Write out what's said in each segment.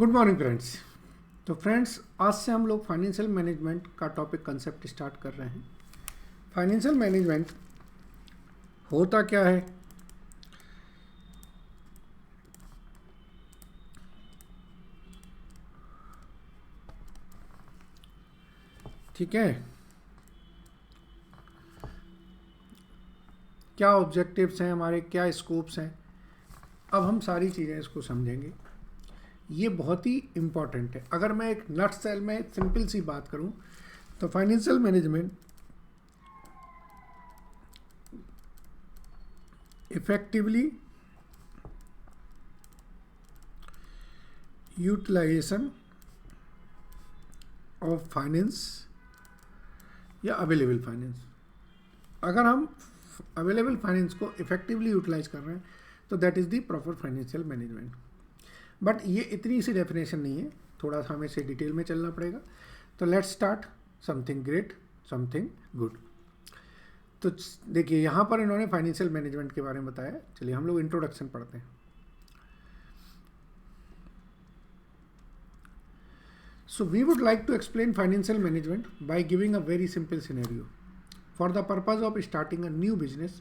Good morning friends. तो friends, आज से हम लोग फाइनेंशियल मैनेजमेंट का टॉपिक कंसेप्ट स्टार्ट कर रहे हैं। फाइनेंशियल मैनेजमेंट होता क्या है, ठीक है, क्या ऑब्जेक्टिव्स हैं हमारे, क्या स्कोप्स हैं, अब हम सारी चीज़ें इसको समझेंगे। ये बहुत ही इम्पॉर्टेंट है। अगर मैं एक नट सेल में सिंपल सी बात करूं तो financial management effectively utilisation of finance या अवेलेबल फाइनेंस। अगर हम अवेलेबल फाइनेंस को इफेक्टिवली यूटिलाइज कर रहे हैं तो that is the proper financial management. But ये इतनी सी डेफिनेशन नहीं है, थोड़ा सा हमें से डिटेल में चलना पड़ेगा। तो let's start something great, something good. तो देखिए, यहाँ पर इन्होंने फाइनेंशियल मैनेजमेंट के बारे में बताया। चलिए हम लोग इंट्रोडक्शन पढ़ते हैं। So we would like to explain financial management by giving a very simple scenario. For the purpose of starting a new business,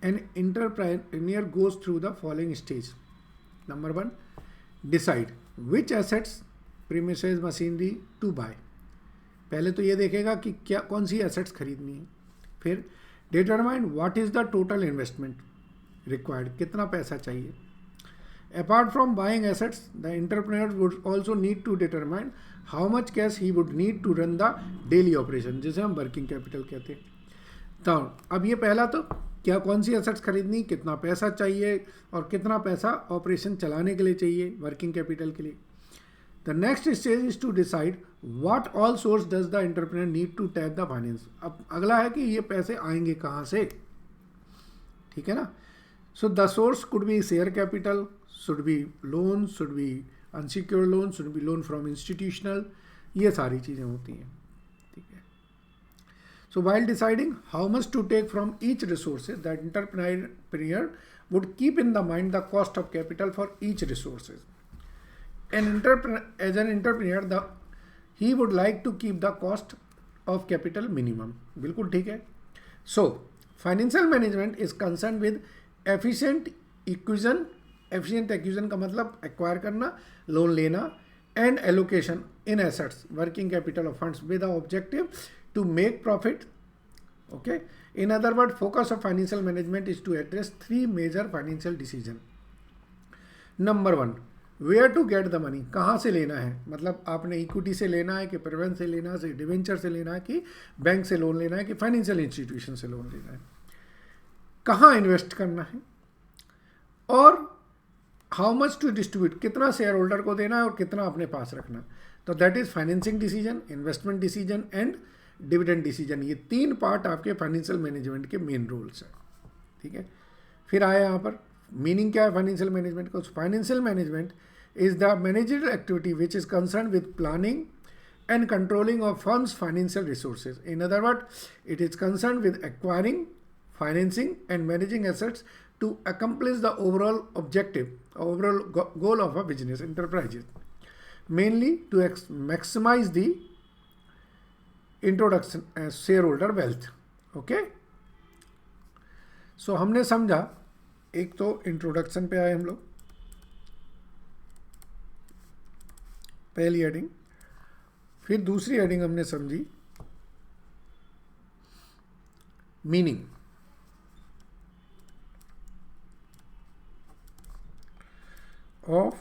an entrepreneur goes through the following stage. Number 1, decide which assets, premises, machinery to buy. पहले तो ये देखेगा कि क्या कौन सी assets खरीदनी है। फिर determine what is the total investment required, कितना पैसा चाहिए। Apart from buying assets, the entrepreneur would also need to determine how much cash he would need to run the daily operation, जिसे हम वर्किंग कैपिटल कहते हैं। तो अब ये पहला तो क्या कौन सी एसेट्स खरीदनी, कितना पैसा चाहिए और कितना पैसा ऑपरेशन चलाने के लिए चाहिए, वर्किंग कैपिटल के लिए। The next stage is to decide what all source does the entrepreneur need to tap the finance. अब अगला है कि ये पैसे आएंगे कहाँ से, ठीक है ना। So the source could be share capital, should be loan, should be unsecured loan, should be loan from institutional, ये सारी चीज़ें होती हैं, ठीक है। So while deciding how much to take from each resources, the entrepreneur would keep in the mind the cost of capital for each resources. As an entrepreneur, he would like to keep the cost of capital minimum. बिल्कुल ठीक है। So financial management is concerned with efficient acquisition. Efficient acquisition का मतलब acquire करना, loan लेना, and allocation in assets, working capital of funds with the objective to make profit. Okay, in other word, focus of financial management is to address 3 major financial decision. Number 1, where to get the money, कहाँ से लेना है, मतलब आपने equity से लेना है कि प्रेफरेंस से लेना है, डिवेंचर से लेना है कि बैंक से लोन लेना है कि फाइनेंशियल इंस्टीट्यूशन से लोन लेना है, कहाँ इन्वेस्ट करना है, और हाउ मच टू डिस्ट्रीब्यूट, कितना शेयर होल्डर को देना है और कितना अपने पास रखना। तो that is financing decision, investment decision and dividend decision. ये 3 पार्ट आपके फाइनेंशियल मैनेजमेंट के मेन रोल्स हैं, ठीक है। फिर आया यहाँ पर मीनिंग क्या है फाइनेंशियल मैनेजमेंट का। Financial management is the managerial activity which is concern with planning and controlling of firms financial resources. In other word, it is concern with acquiring, financing and managing assets to accomplish the overall objective, overall goal of a business enterprise, mainly to maximize the introduction shareholder wealth. Okay, so हमने समझा, एक तो introduction पे आए हम लोग, पहली heading, फिर दूसरी हेडिंग हमने समझी मीनिंग, ऑफ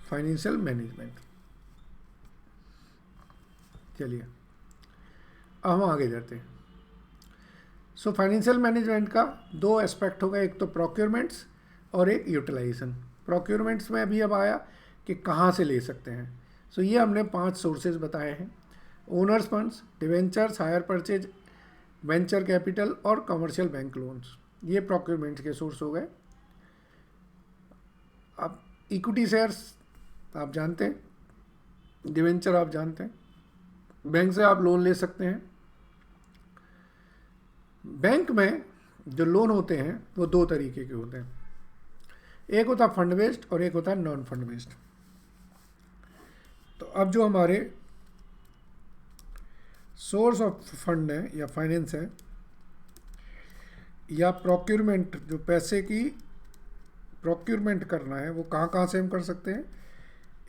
फाइनेंशियल मैनेजमेंट। चलिए अब हम आगे जाते हैं। सो फाइनेंशियल मैनेजमेंट का 2 एस्पेक्ट होगा, एक तो प्रोक्योरमेंट्स और एक यूटिलाइजेशन। प्रोक्योरमेंट्स में अभी अब आया कि कहाँ से ले सकते हैं। सो ये हमने 5 सोर्सेज बताए हैं, owners funds, debentures, hire purchase, venture capital और कमर्शियल बैंक लोन्स। ये प्रोक्योरमेंट्स के सोर्स हो गए। अब इक्विटी शेयर्स आप जानते हैं, डिवेंचर आप जानते हैं, बैंक से आप लोन ले सकते हैं। बैंक में जो लोन होते हैं वो 2 तरीके के होते हैं, एक होता फंड बेस्ड और एक होता नॉन फंड बेस्ड। तो अब जो हमारे सोर्स ऑफ फंड है या फाइनेंस है या प्रोक्यूरमेंट, जो पैसे की प्रोक्यूरमेंट करना है, वो कहाँ कहाँ से हम कर सकते हैं।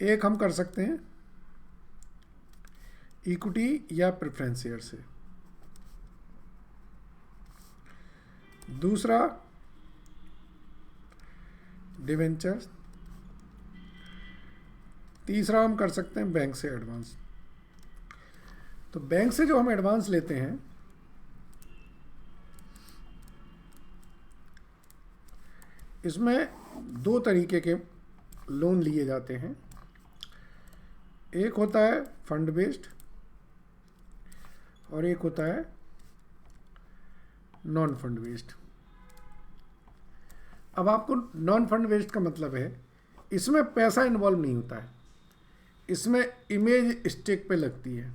एक हम कर सकते हैं इक्विटी या प्रेफरेंस शेयर से, दूसरा डिवेंचर्स, तीसरा हम कर सकते हैं बैंक से एडवांस। तो बैंक से जो हम एडवांस लेते हैं, इसमें दो तरीके के लोन लिए जाते हैं। एक होता है फंड बेस्ड और एक होता है नॉन फंड बेस्ड। अब आपको नॉन फंड बेस्ड का मतलब है इसमें पैसा इन्वॉल्व नहीं होता है, इसमें इमेज स्टेक पे लगती है।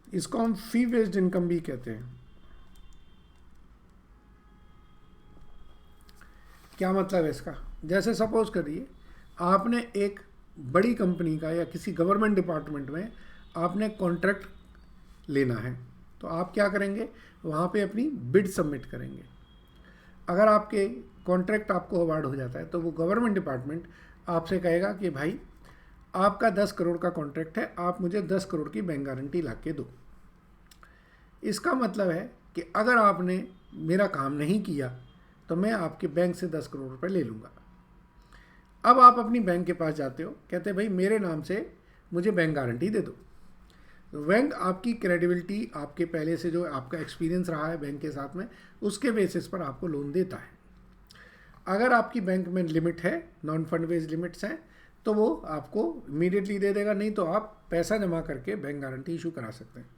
इसको हम फी बेस्ड इनकम भी कहते हैं। क्या मतलब है इसका? जैसे सपोज करिए आपने एक बड़ी कंपनी का या किसी गवर्नमेंट डिपार्टमेंट में आपने कॉन्ट्रैक्ट लेना है, तो आप क्या करेंगे, वहाँ पे अपनी बिड सबमिट करेंगे। अगर आपके कॉन्ट्रैक्ट आपको अवार्ड हो जाता है तो वो गवर्नमेंट डिपार्टमेंट आपसे कहेगा कि भाई आपका 10 करोड़ का कॉन्ट्रैक्ट है, आप मुझे 10 करोड़ की बैंक गारंटी ला के दो। इसका मतलब है कि अगर आपने मेरा काम नहीं किया तो मैं आपके बैंक से 10 करोड़ रुपए ले लूँगा। अब आप अपनी बैंक के पास जाते हो, कहते हैं भाई मेरे नाम से मुझे बैंक गारंटी दे दो। तो बैंक आपकी क्रेडिबिलिटी, आपके पहले से जो आपका एक्सपीरियंस रहा है बैंक के साथ में, उसके बेसिस पर आपको लोन देता है। अगर आपकी बैंक में लिमिट है, नॉन फंड बेस्ड लिमिट्स हैं, तो वो आपको इमीडिएटली दे देगा, नहीं तो आप पैसा जमा करके बैंक गारंटी इशू करा सकते हैं।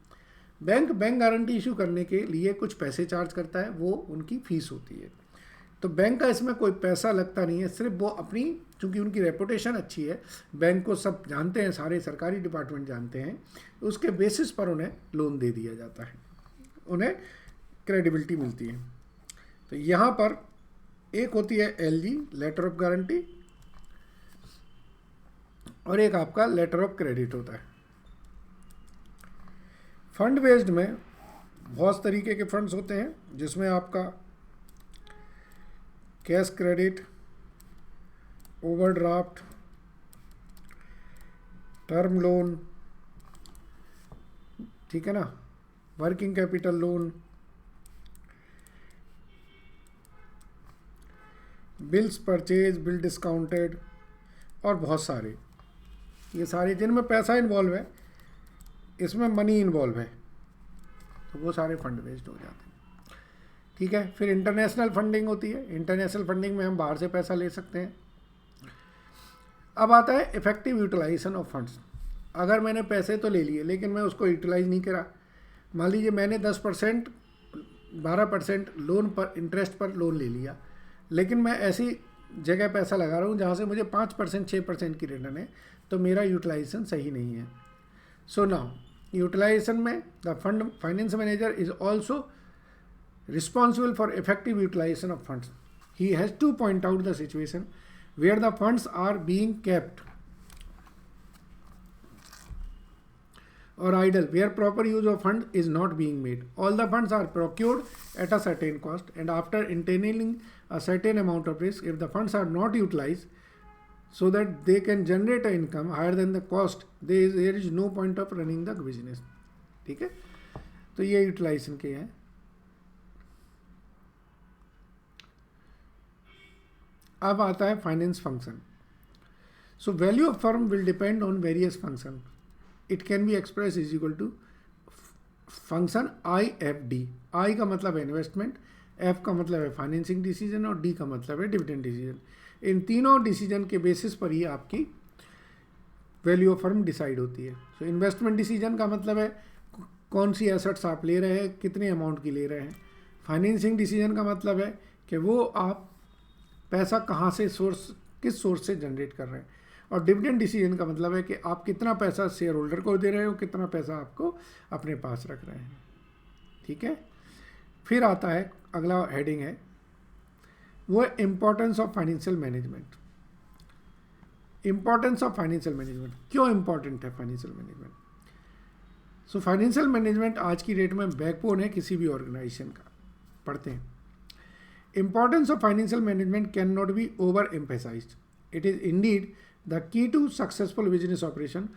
बैंक गारंटी इशू करने के लिए कुछ पैसे चार्ज करता है, वो उनकी फीस होती है। तो बैंक का इसमें कोई पैसा लगता नहीं है, सिर्फ वो अपनी, चूँकि उनकी रेपुटेशन अच्छी है, बैंक को सब जानते हैं, सारे सरकारी डिपार्टमेंट जानते हैं, उसके बेसिस पर उन्हें लोन दे दिया जाता है, उन्हें क्रेडिबिलिटी मिलती है। तो यहाँ पर एक होती है LG, लेटर ऑफ गारंटी, और एक आपका लेटर ऑफ क्रेडिट होता है। फंड बेस्ड में बहुत तरीके के फंड्स होते हैं, जिसमें आपका cash credit, overdraft, term loan, ठीक है ना, working capital loan, bills purchase, bill discounted, और बहुत सारे, ये सारे जिनमें पैसा इन्वॉल्व है, इसमें मनी इन्वॉल्व है, तो वो सारे फंड बेस्ड हो जाते हैं। ठीक है। फिर इंटरनेशनल फंडिंग होती है। इंटरनेशनल फंडिंग में हम बाहर से पैसा ले सकते हैं। अब आता है इफेक्टिव यूटिलाइजेशन ऑफ फंड्स। अगर मैंने पैसे तो ले लिए लेकिन मैं उसको यूटिलाइज नहीं करा, मान लीजिए मैंने 10% 12% लोन पर, इंटरेस्ट पर लोन ले लिया, लेकिन मैं ऐसी जगह पैसा लगा रहा हूँ जहाँ से मुझे 5% 6% की रिटर्न है, तो मेरा यूटिलाइजेशन सही नहीं है। सो नाउ यूटिलाइजेशन में the fund finance manager is also responsible for effective utilization of funds. He has to point out the situation where the funds are being kept or idle, where proper use of fund is not being made. All the funds are procured at a certain cost, and after entailing a certain amount of risk, if the funds are not utilized so that they can generate an income higher than the cost, there is no point of running the business. ठीक है, तो ये utilisation के हैं। अब आता है finance function. So value of firm will depend on various function. It can be express is equal to function IFD। I का मतलब है इन्वेस्टमेंट, F का मतलब है फाइनेंसिंग डिसीजन, और D का मतलब है डिविडेंड डिसीजन। इन तीनों डिसीजन के बेसिस पर ही आपकी वैल्यू ऑफ फर्म डिसाइड होती है। सो इन्वेस्टमेंट डिसीजन का मतलब है कौन सी एसेट्स आप ले रहे हैं, कितने अमाउंट की ले रहे हैं। फाइनेंसिंग डिसीजन का मतलब है कि वो आप पैसा कहाँ से किस सोर्स से जनरेट कर रहे हैं। और डिविडेंड डिसीजन का मतलब है कि आप कितना पैसा शेयर होल्डर को दे रहे हो, कितना पैसा आपको अपने पास रख रहे हैं। ठीक है। फिर आता है अगला हेडिंग है वो importance of financial management. Importance of financial management, क्यों इंपॉर्टेंट है financial management? So financial management आज की डेट में बैकबोन है किसी भी ऑर्गेनाइजेशन का। पढ़ते हैं। Importance of financial management cannot be overemphasised, it is indeed the key to successful business operation.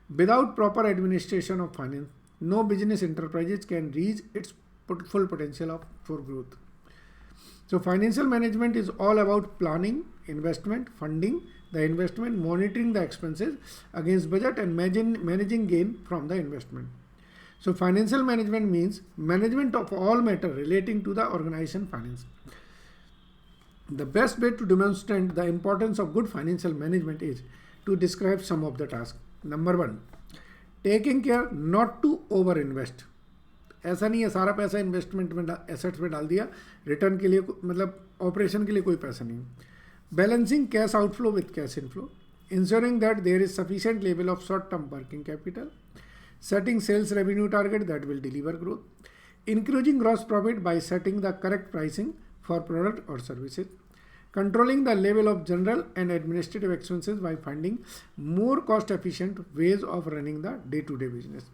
Without proper administration of finance, no business enterprises can reach its full potential for growth. So financial management is all about planning, investment, funding the investment, monitoring the expenses against budget, and managing gain from the investment. So financial management means management of all matter relating to the organization finance. The best way to demonstrate the importance of good financial management is to describe some of the tasks. Number 1, taking care not to over invest. ऐसा नहीं है सारा पैसा investment में assets में डाल दिया, return के लिए मतलब ऑपरेशन के लिए कोई पैसा नहीं। Balancing cash outflow with cash inflow, ensuring that there is sufficient level of short term working capital, setting sales revenue target that will deliver growth, increasing gross profit by setting the correct pricing for product और services, controlling the level of general and administrative expenses by finding more cost efficient ways of running the day-to-day business,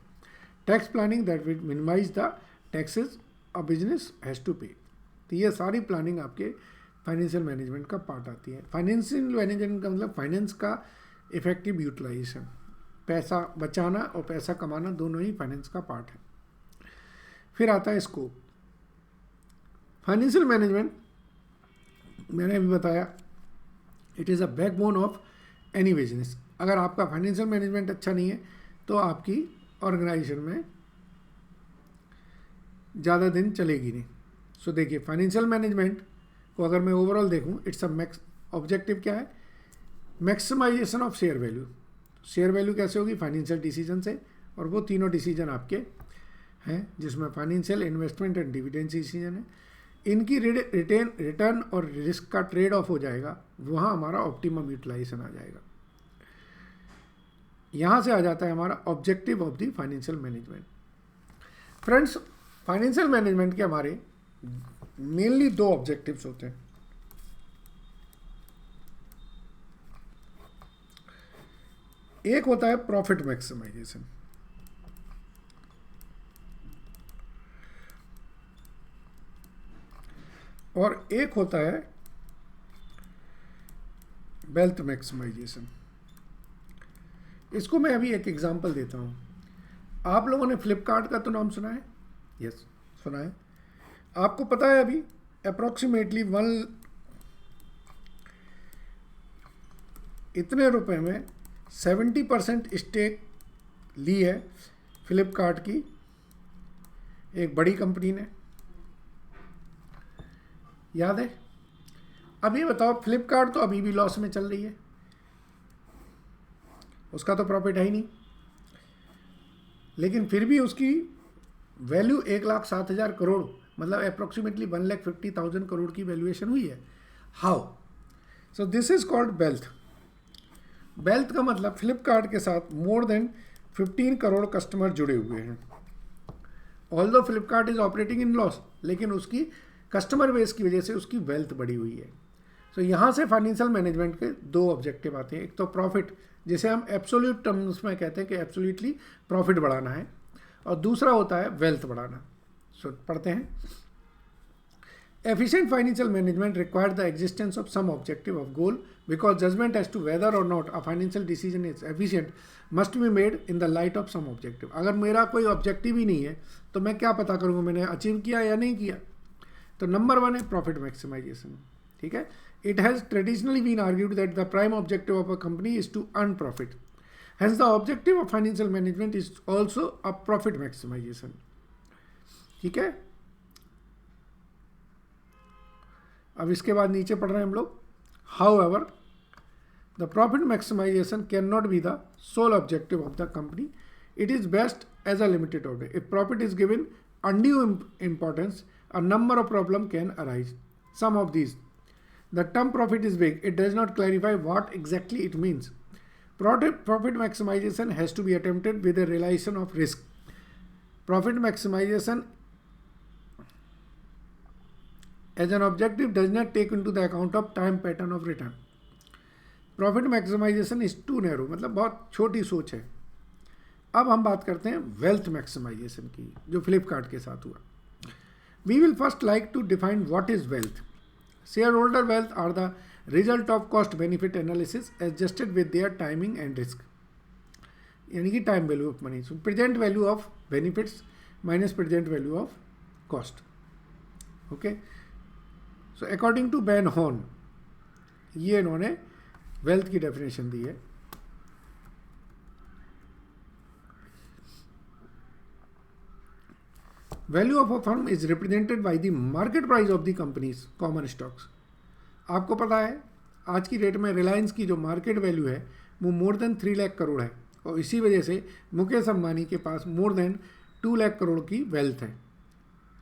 tax planning that will minimize the taxes a business has to pay। तो ये सारी planning आपके financial management का part आती है। Financial management का मतलब finance का इफेक्टिव यूटिलाइजेशन, पैसा बचाना और पैसा कमाना दोनों ही फाइनेंस का पार्ट है। फिर आता है स्कोप। फाइनेंशियल मैनेजमेंट मैंने अभी बताया it is a backbone of any business. अगर आपका फाइनेंशियल मैनेजमेंट अच्छा नहीं है तो आपकी ऑर्गेनाइजेशन में ज़्यादा दिन चलेगी नहीं। सो देखिए फाइनेंशियल मैनेजमेंट को अगर मैं ओवरऑल देखूं, इट्स अ ऑब्जेक्टिव क्या है? Maximisation of share value. Share value कैसे होगी? फाइनेंशियल डिसीजन से, और वो तीनों डिसीजन आपके हैं जिसमें financial, investment and dividend decision है। इनकी रिटर्न और रिस्क का ट्रेड ऑफ हो जाएगा, वहाँ हमारा ऑप्टिमम यूटिलाइजेशन आ जाएगा। यहाँ से आ जाता है हमारा objective of the financial management. Friends, financial management के हमारे मेनली 2 ऑब्जेक्टिव्स होते हैं। एक होता है प्रॉफिट मैक्सिमाइजेशन, और एक होता है वेल्थ मैक्सिमाइजेशन। इसको मैं अभी एक एग्जांपल देता हूँ। आप लोगों ने फ्लिपकार्ट का तो नाम सुना है? यस, सुना है। आपको पता है अभी अप्रोक्सीमेटली इतने रुपए में 70% स्टेक ली है फ्लिपकार्ट की एक बड़ी कंपनी ने, याद है? अब ये बताओ, फ्लिपकार्ट तो अभी भी लॉस में चल रही है, उसका तो प्रॉफिट है ही नहीं, लेकिन फिर भी उसकी वैल्यू 1,07,000 करोड़ मतलब अप्रोक्सीमेटली 1,50,000 करोड़ की वैल्यूएशन हुई है। How? So this is called wealth. Wealth का मतलब फ्लिपकार्ट के साथ मोर देन 15 करोड़ कस्टमर जुड़े हुए हैं। Although Flipkart is operating in loss, लेकिन उसकी कस्टमर बेस की वजह से उसकी वेल्थ बढ़ी हुई है। सो यहाँ से फाइनेंशियल मैनेजमेंट के 2 ऑब्जेक्टिव आते हैं। एक तो प्रॉफिट, जिसे हम एब्सोल्यूट टर्म्स में कहते हैं कि एब्सोल्यूटली प्रॉफिट बढ़ाना है, और दूसरा होता है वेल्थ बढ़ाना। सो पढ़ते हैं। Efficient financial management requires the existence of some objective of goal, because judgment as to whether or not a financial decision is efficient must be made in the light of some objective। अगर मेरा कोई objective ही नहीं है तो मैं क्या पता करूँगा मैंने अचीव किया या नहीं किया? तो नंबर 1 है प्रॉफिट मैक्सिमाइजेशन। ठीक है, it has traditionally been argued that the prime objective of a company is to earn profit, hence the objective of financial management is also a profit maximisation. ठीक है, अब इसके बाद नीचे पढ़ रहे हैं हम लोग। However the profit maximisation cannot be the sole objective of the company, it is best as a limited object. If profit is given undue importance, a number of problems can arise. Some of these: the term profit is vague, it does not clarify what exactly it means. Profit maximization has to be attempted with a realization of risk. Profit maximization as an objective does not take into the account of time pattern of return. Profit maximisation is too narrow, मतलब बहुत छोटी सोच है। अब हम बात करते हैं वेल्थ मैक्सिमाइजेशन की, जो फ्लिपकार्ट के साथ हुआ। We will first like to define what is wealth. Share holder wealth are the result of cost benefit analysis adjusted with their timing and risk, यानी कि time value of money. So present value of benefits minus present value of cost. Okay, so according to Van Horne, ये इन्होंने वेल्थ की definition दी है। Value of a firm is represented by the market price of the companies common stocks. आपको पता है आज की डेट में रिलायंस की जो मार्केट वैल्यू है वो मोर देन 3 लाख करोड़ है, और इसी वजह से मुकेश अंबानी के पास मोर देन 2 लाख करोड़ की वेल्थ है।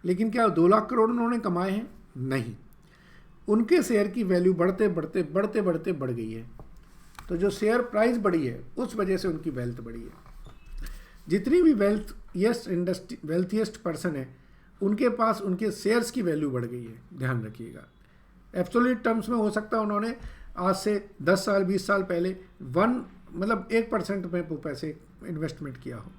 लेकिन क्या 2 लाख करोड़ उन्होंने कमाए हैं? नहीं, उनके शेयर की वैल्यू बढ़ते बढ़ते बढ़ते बढ़ते बढ़ गई है। तो जो शेयर प्राइस बढ़ी है उस वजह से उनकी वेल्थ बढ़ी है। जितनी भी वेल्थिएस्ट पर्सन है उनके पास उनके शेयर्स की वैल्यू बढ़ गई है, ध्यान रखिएगा। एब्सोल्यूट टर्म्स में हो सकता है उन्होंने आज से 10 साल 20 साल पहले 1% में वो पैसे इन्वेस्टमेंट किया हो।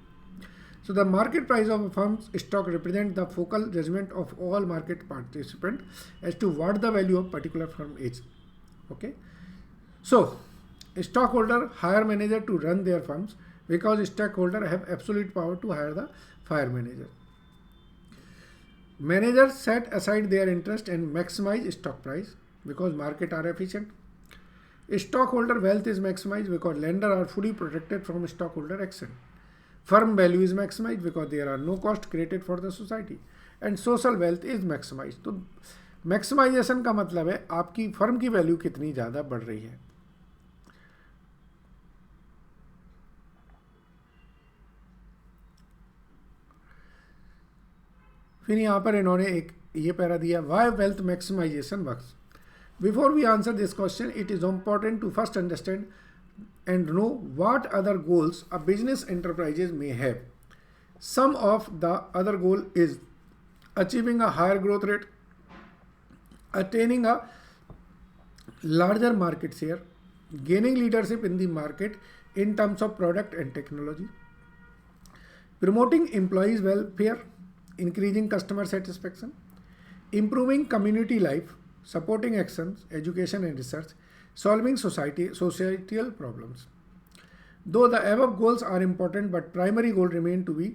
So the market price of a firm's stock represent the focal judgement of all market participant as to what the value of particular firm is. Okay, so stockholder hire manager to run their firms because stockholder have absolute power to hire the fire manager. Managers set aside their interest and maximize stock price because market are efficient. Stockholder wealth is maximized because lender are fully protected from stockholder action. Firm value is maximized because there are no cost created for the society. And social wealth is maximized. तो maximisation का मतलब है आपकी firm की value कितनी ज़्यादा बढ़ रही है। फिर यहाँ पर इन्होंने एक ये पैरा दिया, why wealth maximisation works. Before we answer this question it is important to first understand and know what other goals a business enterprises may have. Some of the other goal is achieving a higher growth rate, attaining a larger market share, gaining leadership in the market in terms of product and technology, promoting employees' welfare, increasing customer satisfaction, improving community life, supporting actions, education and research, solving societal problems. Though the above goals are important, but primary goal remain to be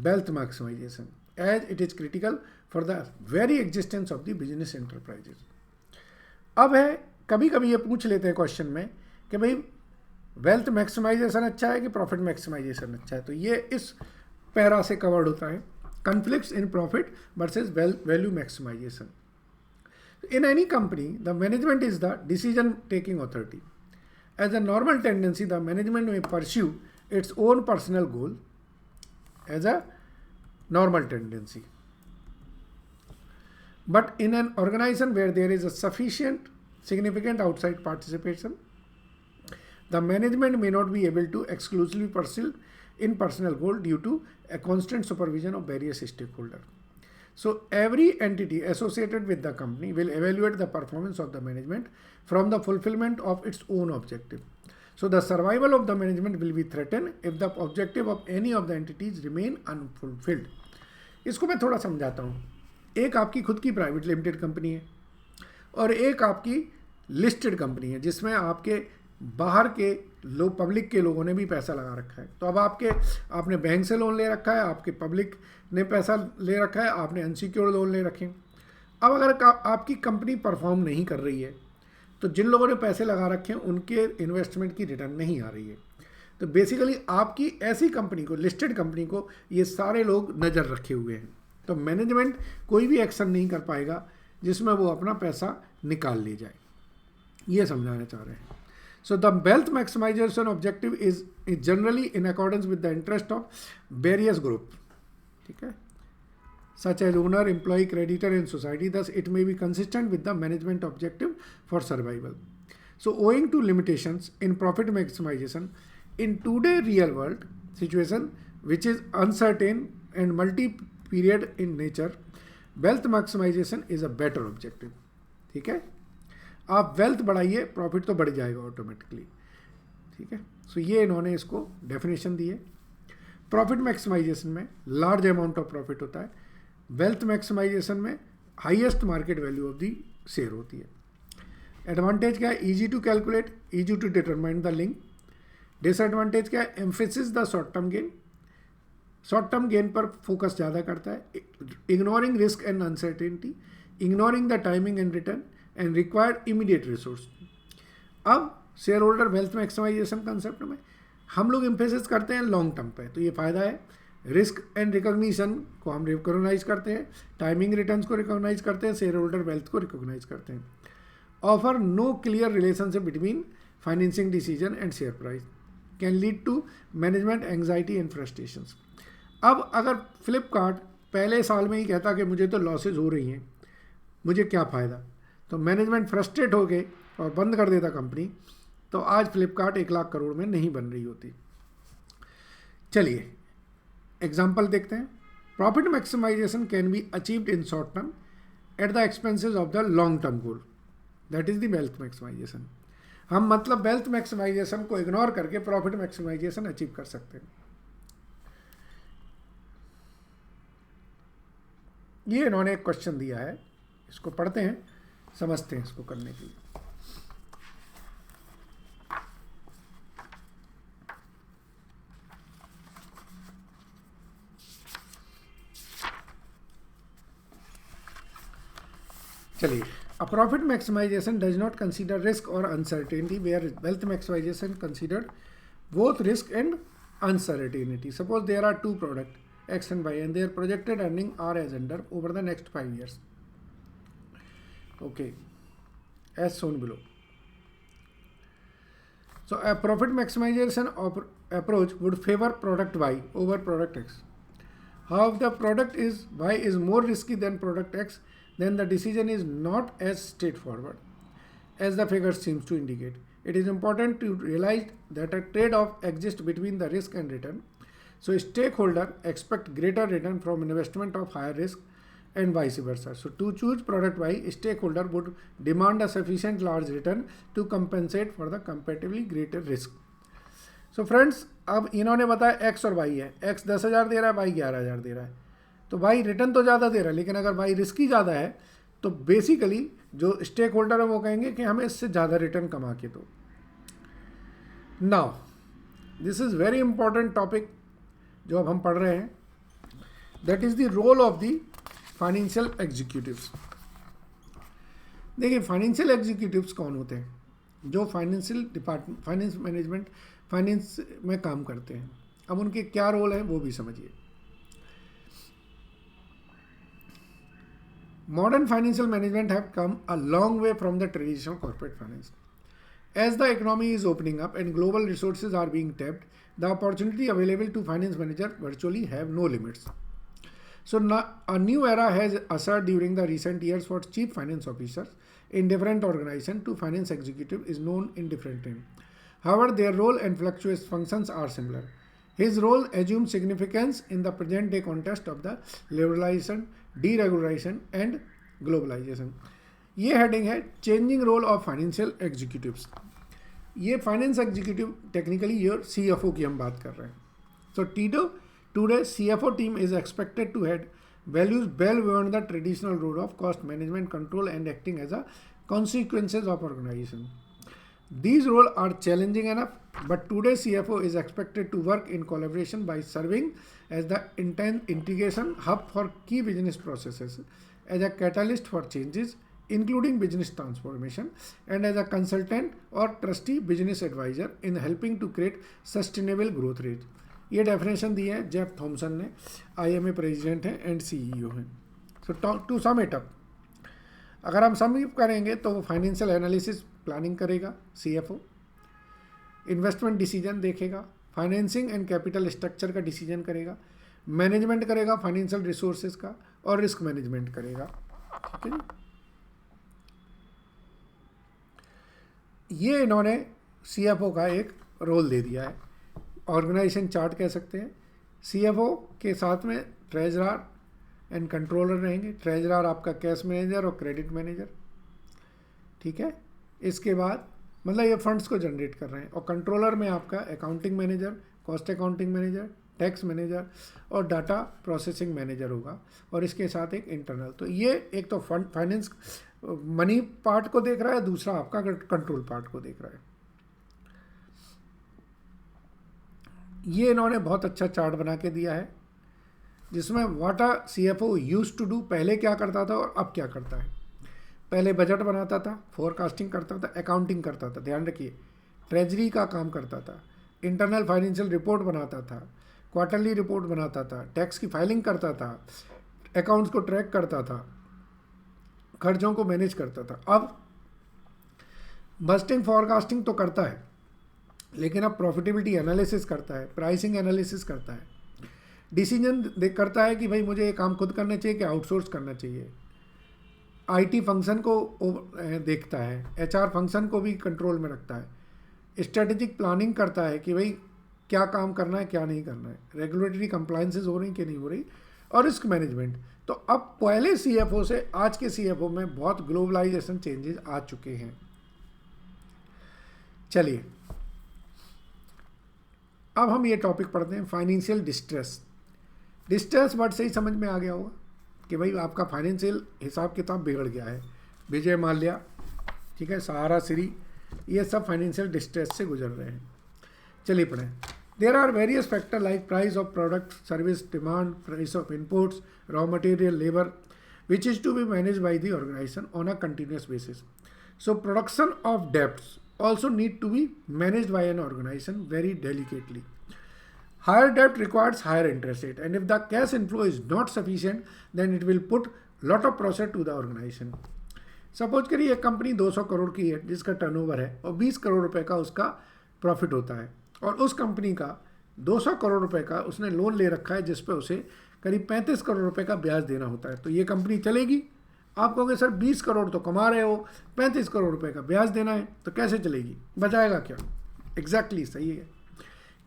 wealth maximization, as it is critical for the very existence of the business enterprises. अब है कभी कभी ये पूछ लेते हैं question में कि भाई वेल्थ मैक्सिमाइजेशन अच्छा है कि प्रॉफिट मैक्सिमाइजेशन अच्छा है, तो ये इस पैरा से कवर्ड होता है, conflicts in profit versus value maximization. In any company, the management is the decision-taking authority. As a normal tendency, the management may pursue its own personal goal as a normal tendency. But in an organization where there is a sufficient, significant outside participation, the management may not be able to exclusively pursue in personal goal due to a constant supervision of various stakeholders. So every entity associated with the company will evaluate the performance of the management from the fulfillment of its own objective. So the survival of the management will be threatened if the objective of any of the entities remain unfulfilled. इसको मैं थोड़ा समझाता हूँ। एक आपकी खुद की private limited company है और एक आपकी लिस्टेड कंपनी है जिसमें आपके बाहर के लोग, पब्लिक के लोगों ने भी पैसा लगा रखा है। तो अब आपने बैंक से लोन ले रखा है, आपके पब्लिक ने पैसा ले रखा है, आपने अनसिक्योर्ड लोन ले रखे हैं। अब अगर आपकी कंपनी परफॉर्म नहीं कर रही है तो जिन लोगों ने पैसे लगा रखे हैं उनके इन्वेस्टमेंट की रिटर्न नहीं आ रही है। तो बेसिकली आपकी ऐसी कंपनी को, लिस्टेड कंपनी को, ये सारे लोग नज़र रखे हुए हैं। तो मैनेजमेंट कोई भी एक्शन नहीं कर पाएगा जिसमें वो अपना पैसा निकाल ले जाए, ये समझाना चाह रहे हैं। So the wealth maximization objective is generally in accordance with the interest of various groups, ठीक है, such as owner, employee, creditor and society. Thus it may be consistent with the management objective for survival. So owing to limitations in profit maximization in today's real world situation, which is uncertain and multi-period in nature, wealth maximization is a better objective. ठीक है, आप wealth बढ़ाइए, profit तो बढ़ जाएगा automatically. ठीक है। सो ये इन्होंने इसको डेफिनेशन दी है। प्रॉफिट मैक्सिमाइजेशन में लार्ज अमाउंट ऑफ प्रॉफिट होता है, वेल्थ मैक्सिमाइजेशन में highest market value of the share होती है। एडवांटेज क्या है? Easy to calculate, easy to determine the link. Disadvantage क्या है? Emphasis the short term gain, short term gain पर फोकस ज़्यादा करता है। Ignoring risk and uncertainty, ignoring the timing and return and required immediate resource. अब share holder wealth maximisation concept में हम लोग एम्फेसिस करते हैं लॉन्ग टर्म पे, तो ये फ़ायदा है। रिस्क एंड रिकॉग्निशन को हम रिकॉग्नाइज करते हैं, टाइमिंग रिटर्न्स को रिकॉग्नाइज करते हैं, शेयर होल्डर वेल्थ को रिकॉग्नाइज करते हैं। Offer no clear relationship between financing decision and share price, can lead to management anxiety and frustrations. अब अगर फ्लिपकार्ट पहले साल में ही कहता कि मुझे तो लॉसेज हो रही हैं, मुझे क्या फ़ायदा, तो मैनेजमेंट फ्रस्ट्रेट हो गए और बंद कर देता कंपनी, तो आज फ्लिपकार्ट 1 लाख करोड़ में नहीं बन रही होती। चलिए एग्जाम्पल देखते हैं। Profit maximisation can be achieved in short term at the expenses of the long term goal, that is the wealth maximisation. हम मतलब वेल्थ मैक्सिमाइजेशन को इग्नोर करके प्रॉफिट मैक्सिमाइजेशन अचीव कर सकते हैं। ये इन्होंने एक क्वेश्चन दिया है, इसको पढ़ते हैं, समझते हैं इसको करने के लिए। चलिए, a profit maximization does not consider risk or uncertainty, where wealth maximization considered both risk and uncertainty. Suppose there are two products X and Y and their projected earning are as under over the next 5 years. Okay, as shown below. So a profit maximization approach would favor product Y over product X. However, the product is Y is more risky than product X, then the decision is not as straightforward as the figure seems to indicate. It is important to realize that a trade-off exists between the risk and return. So stakeholders expect greater return from investment of higher risk and vice versa. So to choose product Y, stakeholder would demand a sufficient large return to compensate for the comparatively greater risk. So friends, अब इन्होंने बताया X और Y है, X 10,000 दे रहा है, Y 11,000 दे रहा है, तो Y रिटर्न तो ज़्यादा दे रहा है, लेकिन अगर Y रिस्क ही ज़्यादा है तो बेसिकली जो स्टेक होल्डर है वो कहेंगे कि हमें इससे ज़्यादा रिटर्न कमा के दो। Now this is very important topic जो अब हम पढ़ रहे हैं, that is the role of the financial executives. देखिए, फाइनेंशियल एग्जीक्यूटिव्स कौन होते हैं? जो financial department, finance management, finance में काम करते हैं। अब उनके क्या रोल है वो भी समझिए। Modern financial management have come a long way from the traditional corporate finance. As the economy is opening up and global resources are being tapped, the opportunity available to finance manager virtually have no limits. So now a new era has ushered during the recent years for chief finance officers in different organizations to finance executive is known in different names. However, their role and fluctuating functions are similar. His role assumes significance in the present day context of the liberalization, deregulation and globalization. ये heading है changing role of financial executives. ये finance executive technically ये CFO की हम बात कर रहे हैं। So today CFO team is expected to add values well beyond the traditional role of cost management, control and acting as a consequences of organization. These roles are challenging enough, but today's CFO is expected to work in collaboration by serving as the integration hub for key business processes, as a catalyst for changes, including business transformation, and as a consultant or trusty business advisor in helping to create sustainable growth rate. ये definition दी है Jeff Thompson ने, IMA president हैं and CEO हैं। सो to some it up, अगर हम सम करेंगे तो वो फाइनेंशियल एनालिसिस प्लानिंग करेगा CFO, इन्वेस्टमेंट डिसीजन देखेगा, फाइनेंसिंग एंड कैपिटल स्ट्रक्चर का डिसीजन करेगा, मैनेजमेंट करेगा फाइनेंशियल रिसोर्सेज का, और रिस्क मैनेजमेंट करेगा। ठीक है जी, ये इन्होंने CFO का एक रोल दे दिया है, ऑर्गेनाइजेशन चार्ट कह सकते हैं। CFO के साथ में ट्रेजरर एंड कंट्रोलर रहेंगे। ट्रेजरर आपका कैश मैनेजर और क्रेडिट मैनेजर, ठीक है। इसके बाद मतलब ये फंड्स को जनरेट कर रहे हैं। और कंट्रोलर में आपका accounting manager, cost accounting manager, tax manager और डाटा प्रोसेसिंग मैनेजर होगा, और इसके साथ एक इंटरनल। तो ये एक तो फंड फाइनेंस मनी पार्ट को देख रहा है, दूसरा आपका कंट्रोल पार्ट को देख रहा है। ये इन्होंने बहुत अच्छा चार्ट बना के दिया है जिसमें what a CFO used to do, पहले क्या करता था और अब क्या करता है। पहले बजट बनाता था, फोरकास्टिंग करता था, अकाउंटिंग करता था, ध्यान रखिए, ट्रेजरी का काम करता था, इंटरनल फाइनेंशियल रिपोर्ट बनाता था, क्वार्टरली रिपोर्ट बनाता था, टैक्स की फाइलिंग करता था, अकाउंट्स को ट्रैक करता था, खर्चों को मैनेज करता था। अब बजटिंग फोरकास्टिंग तो करता है, लेकिन अब प्रॉफिटेबिलिटी एनालिसिस करता है, प्राइसिंग एनालिसिस करता है, डिसीजन करता है कि भाई मुझे ये काम खुद करना चाहिए कि आउटसोर्स करना चाहिए, आईटी फंक्शन को देखता है, एचआर फंक्शन को भी कंट्रोल में रखता है, स्ट्रेटेजिक प्लानिंग करता है कि भाई क्या काम करना है क्या नहीं करना है, रेगुलेटरी कंप्लायंसेस हो रही कि नहीं हो रही, और रिस्क मैनेजमेंट। तो अब पहले सीएफओ से आज के सीएफओ में बहुत ग्लोबलाइजेशन चेंजेस आ चुके हैं। चलिए अब हम ये टॉपिक पढ़ते हैं, फाइनेंशियल डिस्ट्रेस। डिस्ट्रेस वर्ड से ही समझ में आ गया होगा कि भाई आपका फाइनेंशियल हिसाब किताब बिगड़ गया है। विजय माल्या, ठीक है, सहारा श्री, ये सब फाइनेंशियल डिस्ट्रेस से गुजर रहे हैं। चलिए पढ़ें। There are various factor like price of product, service, demand, price of inputs, raw material, labour, which is to be managed by the organization on a continuous basis. So production of debts also need to be managed by an organization very delicately. Higher debt requires higher interest rate, and if the cash inflow is not sufficient, then it will put lot of pressure to the organization. Suppose करिए एक company 200 crore की है जिसका turnover है और 20 करोड़ रुपए का उसका प्रॉफिट होता है, और उस कंपनी का 200 करोड़ रुपए का उसने लोन ले रखा है जिस पे उसे करीब 35 करोड़ रुपए का ब्याज देना होता है। तो ये कंपनी चलेगी? आप कहोगे सर 20 करोड़ तो कमा रहे हो, 35 करोड़ रुपए का ब्याज देना है, तो कैसे चलेगी, बचाएगा क्या? एग्जैक्टली सही है,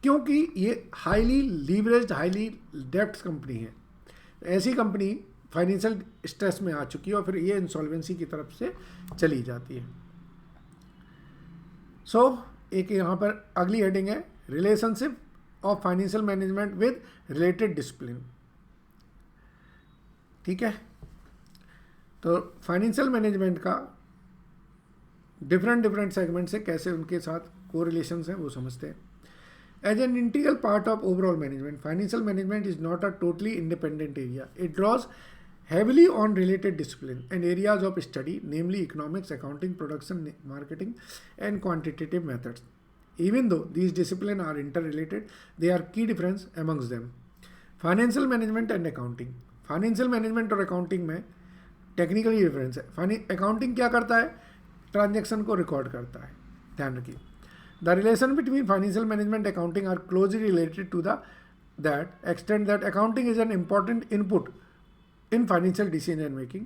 क्योंकि ये हाईली लीवरेज्ड, हाईली डेप्ट कंपनी है। ऐसी कंपनी फाइनेंशियल स्ट्रेस में आ चुकी है और फिर ये इंसॉल्वेंसी की तरफ से चली जाती है। सो एक यहाँ पर अगली हेडिंग है, relationship of financial management with related discipline. ठीक है, तो फाइनेंशियल मैनेजमेंट का डिफरेंट सेगमेंट से कैसे उनके साथ कोरिलेशंस हैं वो समझते हैं। As an integral part of overall management, financial management is not a totally independent area. It draws heavily on related discipline and areas of study, namely economics, accounting, production, marketing, and quantitative methods. Even though these disciplines are interrelated, there are key difference amongst them. Financial management and accounting. Financial management और accounting में technically difference है. Accounting क्या करता है? Transaction को record करता है. ध्यान रखिए. The relation between financial management and accounting are closely related to that extent that accounting is an important input in financial decision making.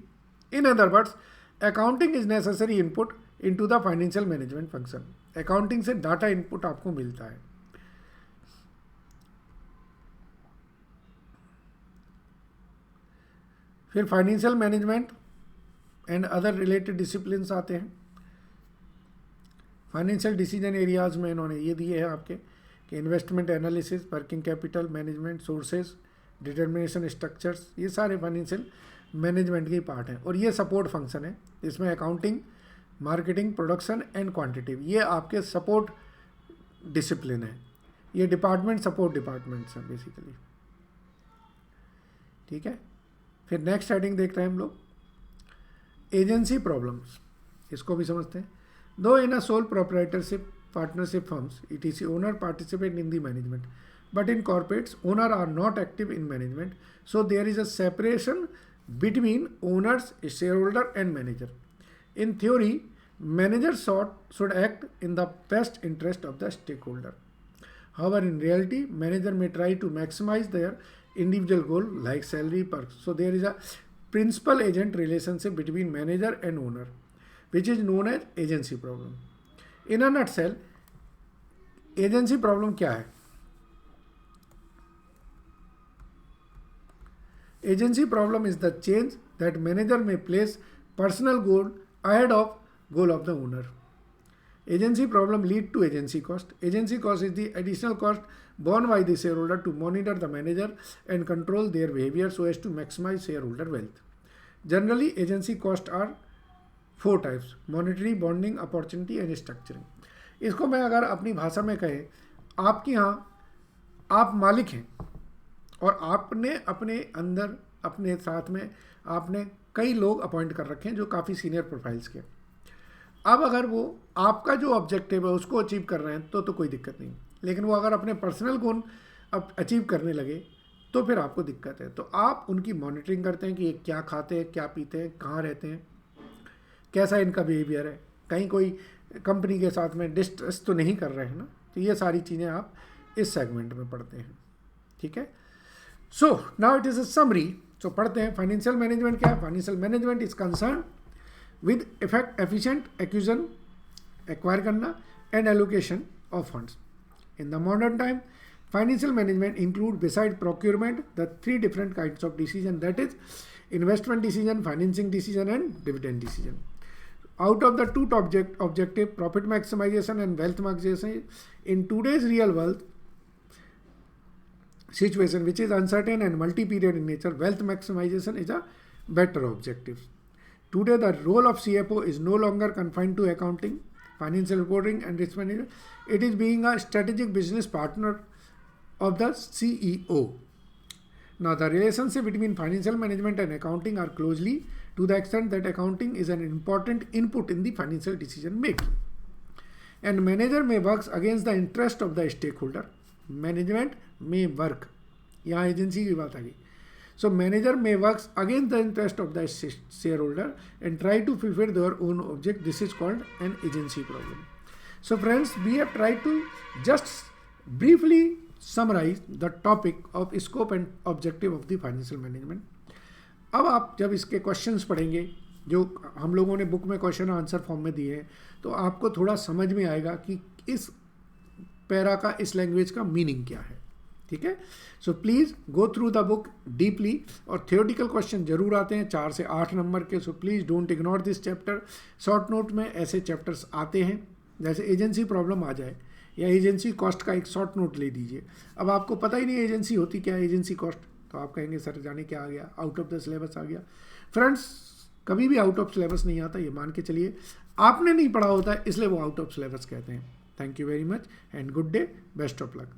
In other words, accounting is necessary input into the financial management function. Accounting से data input आपको मिलता है. फिर financial management and other related disciplines आते हैं. Financial decision areas में इन्होंने ये दिए हैं आपके कि investment analysis, working capital management, sources, determination, structures, ये सारे फाइनेंशियल मैनेजमेंट के पार्ट हैं. और ये सपोर्ट फंक्शन है, इसमें accounting, marketing, production and quantitative, ये आपके सपोर्ट डिसिप्लिन है. ये डिपार्टमेंट सपोर्ट डिपार्टमेंट्स हैं बेसिकली. ठीक है, फिर नेक्स्ट हेडिंग देखते हैं हम लोग, एजेंसी प्रॉब्लम्स. इसको भी समझते हैं. Though in a sole proprietorship partnership firms ETC owner participate in the management, but in corporates owner are not active in management, so there is a separation between owners, shareholder and manager. In theory, manager should act in the best interest of the stakeholder. However, in reality, manager may try to maximize their individual goal like salary, perks. So there is a principal agent relationship between manager and owner, which is known as agency problem. In a nutshell, agency problem क्या है? Agency problem is the change that manager may place personal goal ahead of goal of the owner. Agency problem lead to agency cost. Agency cost is the additional cost borne by the shareholder to monitor the manager and control their behavior so as to maximize shareholder wealth. Generally, agency costs are 4 types: monetary, bonding, opportunity and structuring. इसको मैं अगर अपनी भाषा में कहे, आपके यहाँ आप मालिक हैं और आपने अपने अंदर अपने साथ में आपने कई लोग अपॉइंट कर रखे हैं जो काफ़ी सीनियर प्रोफाइल्स के। अब अगर वो आपका जो ऑब्जेक्टिव है उसको अचीव कर रहे हैं तो कोई दिक्कत नहीं, लेकिन वो अगर अपने पर्सनल गोल अब अचीव करने लगे तो फिर आपको दिक्कत है। तो आप उनकी मॉनिटरिंग करते हैं कि ये क्या खाते हैं, क्या पीते हैं, कहाँ रहते हैं, कैसा इनका बिहेवियर है, कहीं कोई कंपनी के साथ में डिस्ट्रेस तो नहीं कर रहे हैं ना। तो ये सारी चीज़ें आप इस सेगमेंट में पढ़ते हैं, ठीक है। So now it is a summary. So पढ़ते हैं फाइनेंशियल मैनेजमेंट क्या है। Financial management is concern with efficient acquisition, acquire करना and allocation of funds. In the modern time, financial management include, beside procurement, the 3 different kinds of decision, that is investment decision, financing decision and dividend decision. Out of the 2 objective, profit maximization and wealth maximization, in today's real world situation, which is uncertain and multi-period in nature, wealth maximization is a better objective. Today, the role of CFO is no longer confined to accounting, financial reporting and risk management. It is being a strategic business partner of the CEO. Now, the relationship between financial management and accounting are closely, to the extent that accounting is an important input in the financial decision making. And manager may work against the interest of the stakeholder. Management may work, यहाँ agency की बात आ गई. So manager may work against the interest of the shareholder and try to fulfill their own object. This is called an agency problem. So friends, we have tried to just briefly summarize the topic of scope and objective of the financial management. अब आप जब इसके questions पढ़ेंगे जो हम लोगों ने book में क्वेश्चन आंसर फॉर्म में दिए हैं, तो आपको थोड़ा समझ में आएगा कि इस पैरा का, इस लैंग्वेज का मीनिंग क्या है, ठीक है। So please go through the book deeply, और थियोरटिकल क्वेश्चन जरूर आते हैं 4 से 8 नंबर के। So please don't ignore this chapter. Short note में ऐसे चैप्टर्स आते हैं, जैसे एजेंसी प्रॉब्लम आ जाए या एजेंसी कॉस्ट का एक शॉर्ट नोट ले दीजिए। अब आपको पता ही नहीं एजेंसी होती क्या है, एजेंसी कॉस्ट, तो आप कहेंगे सर जाने क्या आ गया, आउट ऑफ द सिलेबस आ गया। फ्रेंड्स, कभी भी आउट ऑफ सिलेबस नहीं आता, ये मान के चलिए। आपने नहीं पढ़ा होता है इसलिए वो आउट ऑफ सिलेबस कहते हैं। Thank you very much and good day, best of luck.